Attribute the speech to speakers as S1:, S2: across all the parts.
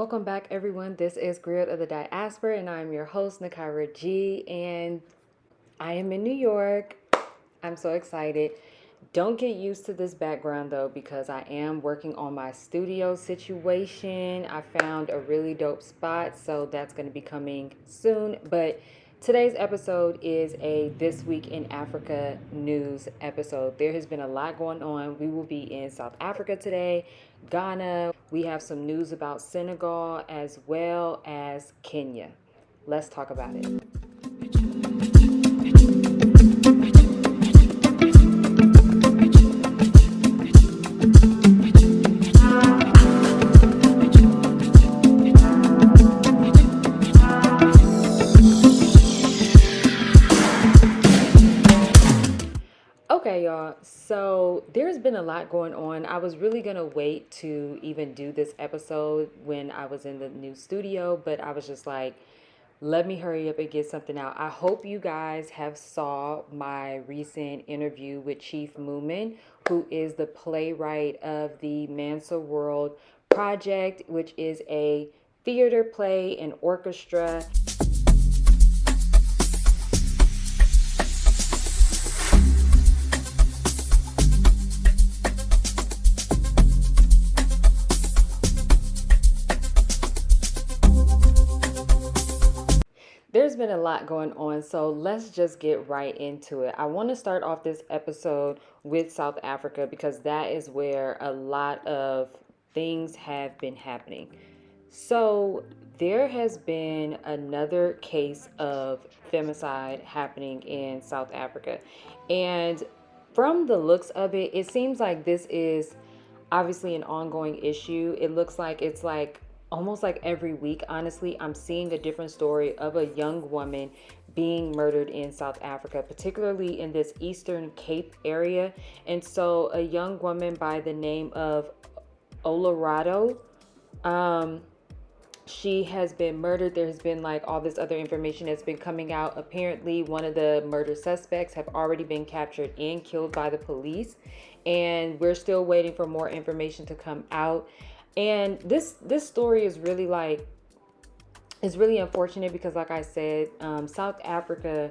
S1: Welcome back, everyone. This is Griot of the Diaspora, and I'm your host, Nakira G. And I am in New York. I'm so excited. Don't get used to this background though, because I am working on my studio situation. I found a really dope spot, so that's going to be coming soon. But today's episode is a This Week in Africa news episode. There has been a lot going on. We will be in South Africa today, Ghana. We have some news about Senegal as well as Kenya. Let's talk about it. Okay, y'all. So there's been a lot going on. I was really going to wait to even do this episode when I was in the new studio, but I was just like, let me hurry up and get something out. I hope you guys have saw my recent interview with Chief Moomin, who is the playwright of the Mansa World Project, which is a theater play and orchestra. There's been a lot going on, so let's just get right into it. I want to start off this episode with South Africa because that is where a lot of things have been happening. So there has been another case of femicide happening in South Africa. And from the looks of it, it seems like this is obviously an ongoing issue. It looks like it's like almost like every week, honestly, I'm seeing a different story of a young woman being murdered in South Africa, particularly in this Eastern Cape area. And so a young woman by the name of Olorado, she has been murdered. There has been like all this other information that's been coming out. Apparently, one of the murder suspects have already been captured and killed by the police. And we're still waiting for more information to come out. And this story is really unfortunate because, like I said, South Africa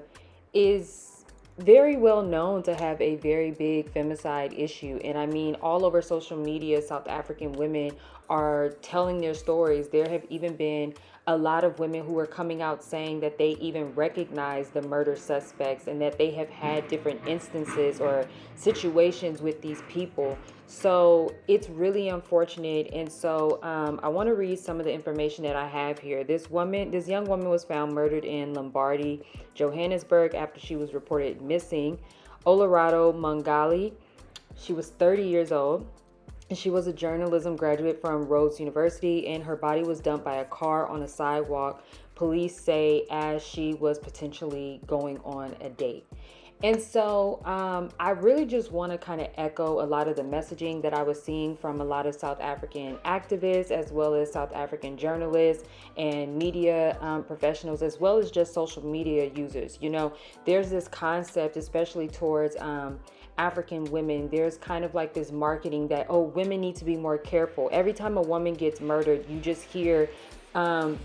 S1: is very well known to have a very big femicide issue. And I mean, all over social media, South African women are telling their stories. There have even been a lot of women who are coming out saying that they even recognize the murder suspects and that they have had different instances or situations with these people. So it's really unfortunate. And so I want to read some of the information that I have here. This young woman was found murdered in Lombardy, Johannesburg, after she was reported missing. Olorado Mangali, she was 30 years old. She was a journalism graduate from Rhodes University, and her body was dumped by a car on a sidewalk, police say, as she was potentially going on a date. And so I really just want to kind of echo a lot of the messaging that I was seeing from a lot of South African activists, as well as South African journalists and media professionals, as well as just social media users. You know, there's this concept, especially towards African women, there's kind of like this marketing that, oh, women need to be more careful. Every time a woman gets murdered, you just hear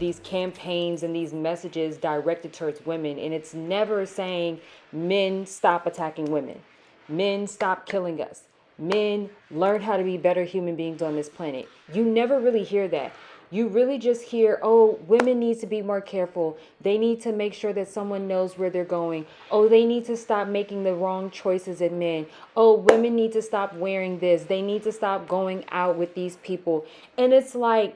S1: these campaigns and these messages directed towards women. And it's never saying, men, stop attacking women. Men, stop killing us. Men, learn how to be better human beings on this planet. You never really hear that. You really just hear, oh, women need to be more careful. They need to make sure that someone knows where they're going. Oh, they need to stop making the wrong choices in men. Oh, women need to stop wearing this. They need to stop going out with these people. And it's like,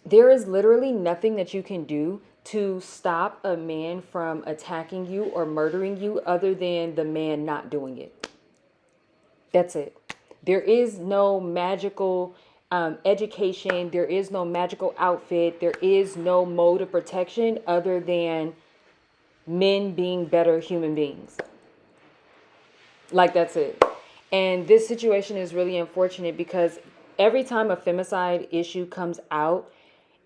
S1: there is literally nothing that you can do to stop a man from attacking you or murdering you other than the man not doing it. That's it. There is no magical education. There is no magical outfit. There is no mode of protection other than men being better human beings. Like, that's it. And this situation is really unfortunate because every time a femicide issue comes out,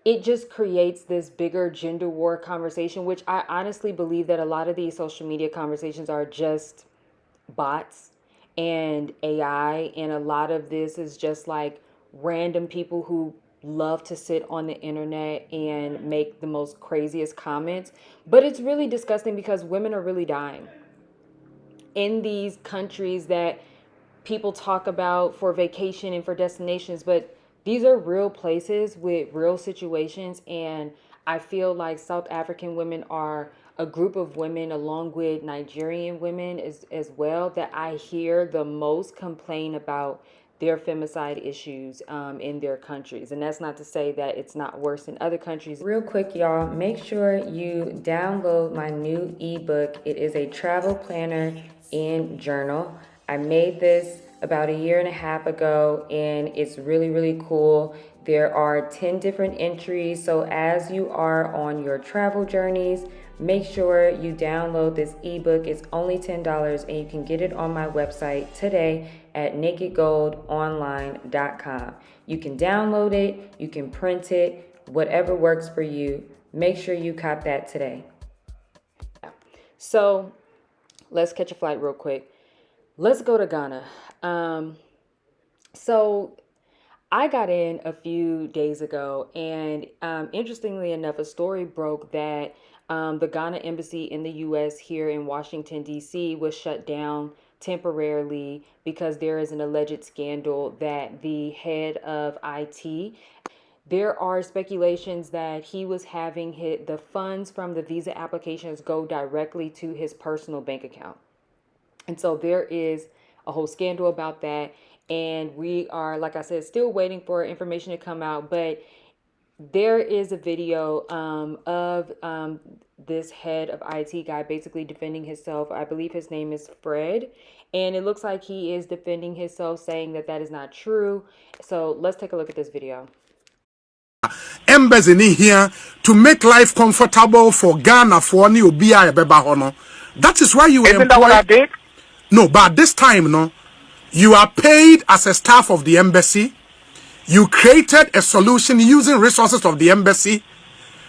S1: it just creates this bigger gender war conversation, which I honestly believe that a lot of these social media conversations are just bots and AI. And a lot of this is just like random people who love to sit on the internet and make the most craziest comments. But it's really disgusting because women are really dying in these countries that people talk about for vacation and for destinations, but these are real places with real situations. And I feel like South African women are a group of women, along with Nigerian women as well, that I hear the most complain about their femicide issues in their countries. And that's not to say that it's not worse in other countries. Real quick, y'all, make sure you download my new ebook. It is a travel planner and journal. I made this about 1.5 years ago, and it's really, really cool. There are 10 different entries. So as you are on your travel journeys, make sure you download this ebook. It's only $10, and you can get it on my website today at nakedgoldonline.com. You can download it, you can print it, whatever works for you. Make sure you cop that today. So let's catch a flight real quick. Let's go to Ghana. So I got in a few days ago, and interestingly enough, a story broke that the Ghana embassy in the U.S. here in Washington, D.C. was shut down temporarily because there is an alleged scandal that the head of IT, there are speculations that he was having the funds from the visa applications go directly to his personal bank account. And so there is a whole scandal about that. And we are, like I said, still waiting for information to come out. But there is a video of this head of IT guy basically defending himself. I believe his name is Fred. And it looks like he is defending himself, saying that that is not true. So let's take a look at this video.
S2: Embassy in here to make life comfortable for Ghana for any Obia Beba Hono. That is why you were
S3: Isn't that what I did?
S2: No, but this time, no, you are paid as a staff of the embassy. You created a solution using resources of the embassy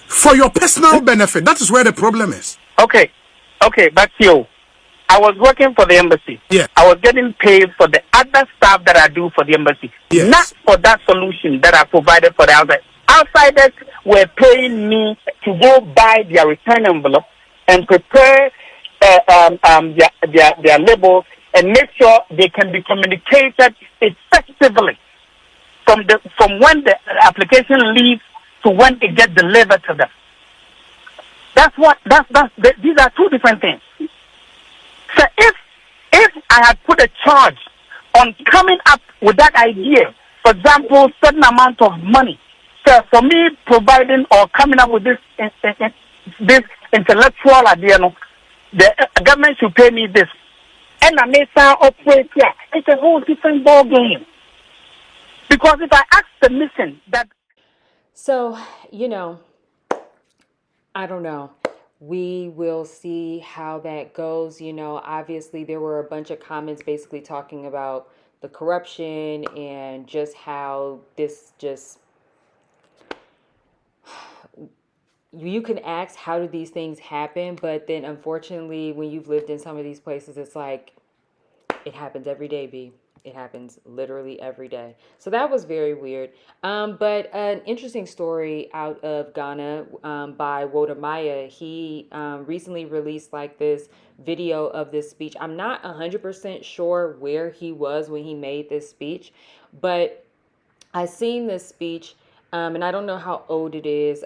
S2: for your personal benefit. That is where the problem is.
S3: Okay, but you, I was working for the embassy.
S2: Yeah.
S3: I was getting paid for the other stuff that I do for the embassy.
S2: Yes.
S3: Not for that solution that I provided for the outside. Outsiders were paying me to go buy their return envelope and prepare their labels and make sure they can be communicated effectively from when the application leaves to when it gets delivered to them. These are two different things. So if I had put a charge on coming up with that idea, for example, certain amount of money, so for me providing or coming up with this intellectual idea, the government should pay me this, and I may start operate here. It's a whole different ball game. Because if I ask the mission that,
S1: so I don't know. We will see how that goes. Obviously there were a bunch of comments basically talking about the corruption and just how this you can ask, how do these things happen? But then unfortunately, when you've lived in some of these places, it's like, it happens every day, B. It happens literally every day. So that was very weird. But an interesting story out of Ghana by Wodemaya. He recently released like this video of this speech. I'm not 100% sure where he was when he made this speech, but I seen this speech and I don't know how old it is.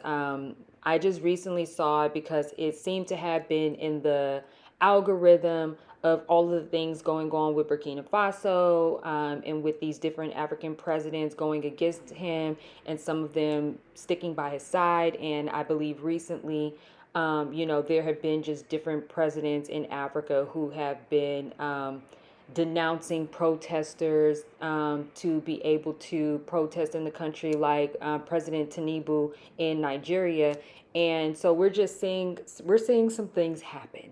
S1: I just recently saw it because it seemed to have been in the algorithm of all of the things going on with Burkina Faso and with these different African presidents going against him and some of them sticking by his side. And I believe recently, there have been just different presidents in Africa who have been denouncing protesters to be able to protest in the country, like President Tinubu in Nigeria. And so we're seeing some things happen.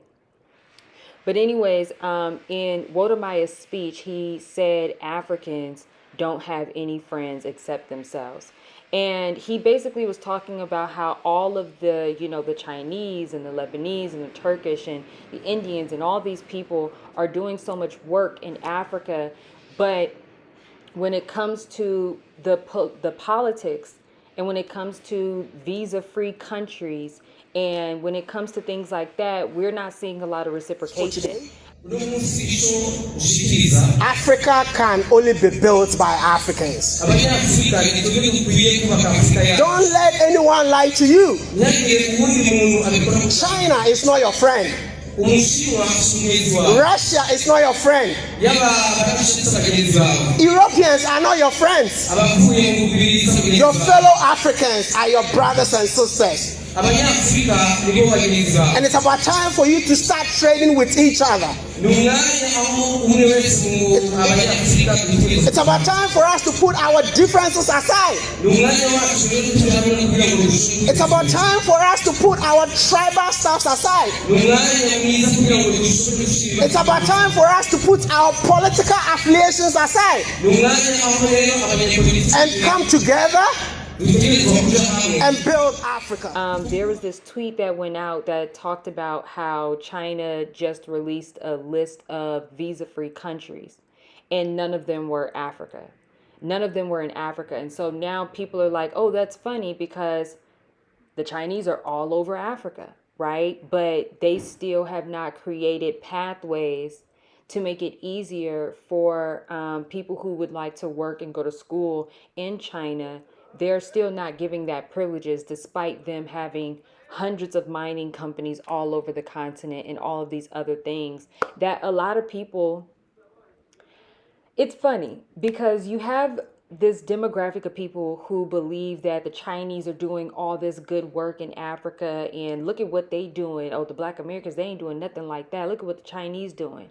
S1: But anyways, in Wodemaya's speech, he said Africans don't have any friends except themselves. And he basically was talking about how all of the, the Chinese and the Lebanese and the Turkish and the Indians and all these people are doing so much work in Africa. But when it comes to the politics, And when it comes to visa-free countries, and when it comes to things like that, we're not seeing a lot of reciprocation.
S4: Africa can only be built by Africans. Don't let anyone lie to you. China is not your friend. Russia is not your friend. Europeans are not your friends. Your fellow Africans are your brothers and sisters. And it's about time for you to start trading with each other. It's about time for us to put our differences aside. It's about time for us to put our tribal stuff aside. It's about time for us to put our political affiliations aside and come together and build Africa.
S1: There was this tweet that went out that talked about how China just released a list of visa-free countries, and none of them were Africa. None of them were in Africa. And so now people are like, oh, that's funny because the Chinese are all over Africa, right? But they still have not created pathways to make it easier for people who would like to work and go to school in China. They're still not giving that privileges despite them having hundreds of mining companies all over the continent and all of these other things that a lot of people, it's funny because you have this demographic of people who believe that the Chinese are doing all this good work in Africa and look at what they doing. Oh, the Black Americans, they ain't doing nothing like that. Look at what the Chinese doing.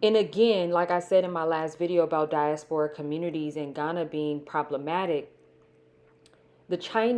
S1: And again, like I said in my last video about diaspora communities in Ghana being problematic, the Chinese